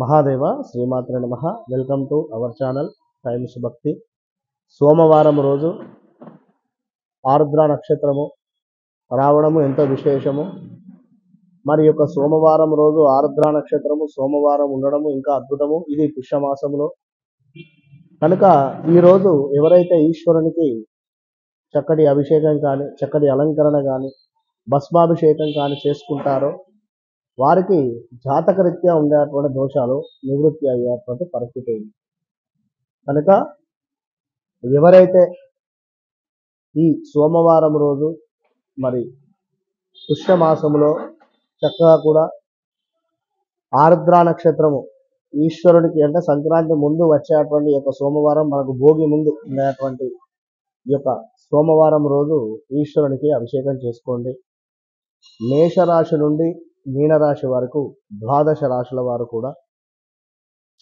మహాదేవ శ్రీమాత్రే నమః. Welcome to our channel times భక్తి. సోమవారం రోజు ఆరుద్ర నక్షత్రము రావడము ఎంతో విశేషము. మరి యొక్క సోమవారం రోజు ఆరుద్ర నక్షత్రము సోమవారం ఉండడము ఇంకా అద్భుతము. ఇది పుష్యమాసములో కనుక ఈరోజు ఎవరైతే ఈశ్వరునికి చక్కటి అభిషేకం కానీ చక్కటి అలంకరణ కానీ భస్మాభిషేకం కానీ చేసుకుంటారో వారికి జాతకరీత్యా ఉండేటువంటి దోషాలు నివృత్తి అయ్యేటువంటి పరిస్థితి ఉంది. కనుక ఎవరైతే ఈ సోమవారం రోజు మరి పుష్యమాసములో చక్కగా కూడా ఆరుద్ర నక్షత్రము ఈశ్వరుడికి అంటే సంక్రాంతి ముందు వచ్చేటువంటి యొక్క సోమవారం మనకు భోగి ముందు ఉండేటువంటి ఈ యొక్క సోమవారం రోజు ఈశ్వరునికి అభిషేకం చేసుకోండి. మేషరాశి నుండి మీనరాశి వరకు 12 రాశుల వారు కూడా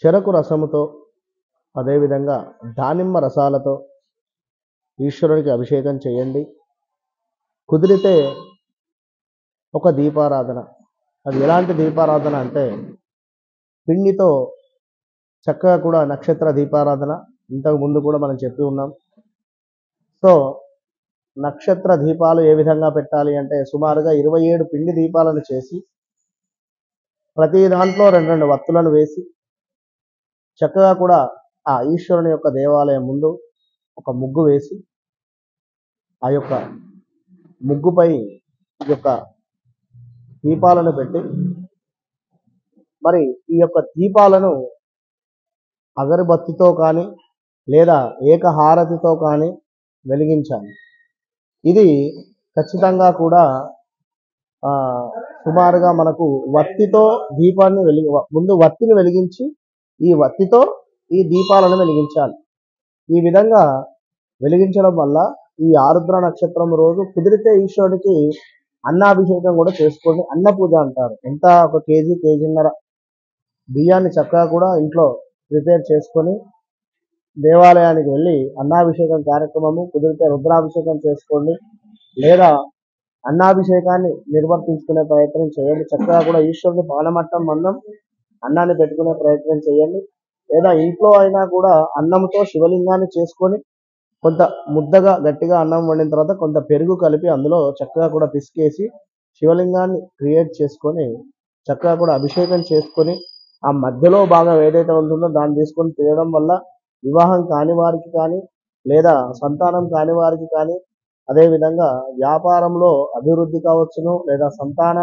చెరకు రసముతో అదేవిధంగా దానిమ్మ రసాలతో ఈశ్వరునికి అభిషేకం చేయండి. కుదిరితే ఒక దీపారాధన, అది ఎలాంటి దీపారాధన అంటే పిండితో చక్కగా కూడా నక్షత్ర దీపారాధన ఇంతకు ముందు కూడా మనం చెప్పి ఉన్నాం. సో నక్షత్ర దీపాలు ఏ విధంగా పెట్టాలి అంటే సుమారుగా 27 పిండి దీపాలను చేసి ప్రతి దాంట్లో 2 వత్తులను వేసి చక్కగా కూడా ఆ ఈశ్వరుని యొక్క దేవాలయం ముందు ఒక ముగ్గు వేసి ఆ యొక్క ముగ్గుపై ఈ యొక్క దీపాలను పెట్టి మరి ఈ యొక్క దీపాలను అగరబత్తితో కానీ లేదా ఏకహారతితో కానీ వెలిగించాలి. ఇది ఖచ్చితంగా కూడా సుమారుగా మనకు వత్తితో దీపాన్ని ముందు వత్తిని వెలిగించి ఈ వత్తితో ఈ దీపాలను వెలిగించాలి. ఈ విధంగా వెలిగించడం వల్ల ఈ ఆరుద్ర నక్షత్రం రోజు కుదిరితే ఈశ్వరుడికి అన్నాభిషేకం కూడా చేసుకోండి. అన్న పూజ అంటారు. ఎంత ఒక కేజీన్నర బియ్యాన్ని చక్కగా కూడా ఇంట్లో ప్రిపేర్ చేసుకొని దేవాలయానికి వెళ్ళి అన్నాభిషేకం కార్యక్రమము కుదిరితే రుద్రాభిషేకం చేసుకోండి లేదా అన్నాభిషేకాన్ని నిర్వర్తించుకునే ప్రయత్నం చేయండి. చక్కగా కూడా ఈశ్వరుని పానమట్టం మందం అన్నాన్ని పెట్టుకునే ప్రయత్నం చేయండి. లేదా ఇంట్లో అయినా కూడా అన్నంతో శివలింగాన్ని చేసుకొని కొంత ముద్దగా గట్టిగా అన్నం వండిన తర్వాత కొంత పెరుగు కలిపి అందులో చక్కగా కూడా పిసికేసి శివలింగాన్ని క్రియేట్ చేసుకొని చక్కగా కూడా అభిషేకం చేసుకొని ఆ మధ్యలో భాగం ఏదైతే ఉంటుందో దాన్ని తీసుకొని తీయడం వల్ల వివాహం కాని వారికి కానీ లేదా సంతానం కాని వారికి కానీ అదేవిధంగా వ్యాపారంలో అభివృద్ధి కావచ్చును లేదా సంతాన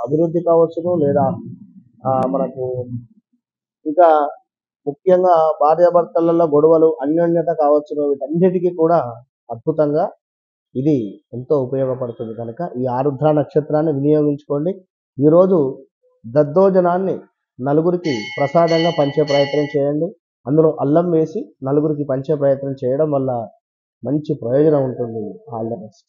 అభివృద్ధి కావచ్చును లేదా మనకు ఇంకా ముఖ్యంగా భార్యాభర్తలలో గొడవలు అన్యోన్యత కావచ్చును. వీటన్నిటికీ కూడా అద్భుతంగా ఇది ఎంతో ఉపయోగపడుతుంది. కనుక ఈ ఆరుద్ర నక్షత్రాన్ని వినియోగించుకోండి. ఈరోజు దద్దోజనాన్ని నలుగురికి ప్రసాదంగా పంచే ప్రయత్నం చేయండి. అందులో అల్లం వేసి నలుగురికి పంచే ప్రయత్నం చేయడం వల్ల మంచి ప్రయోజనం ఉంటుంది. All the best.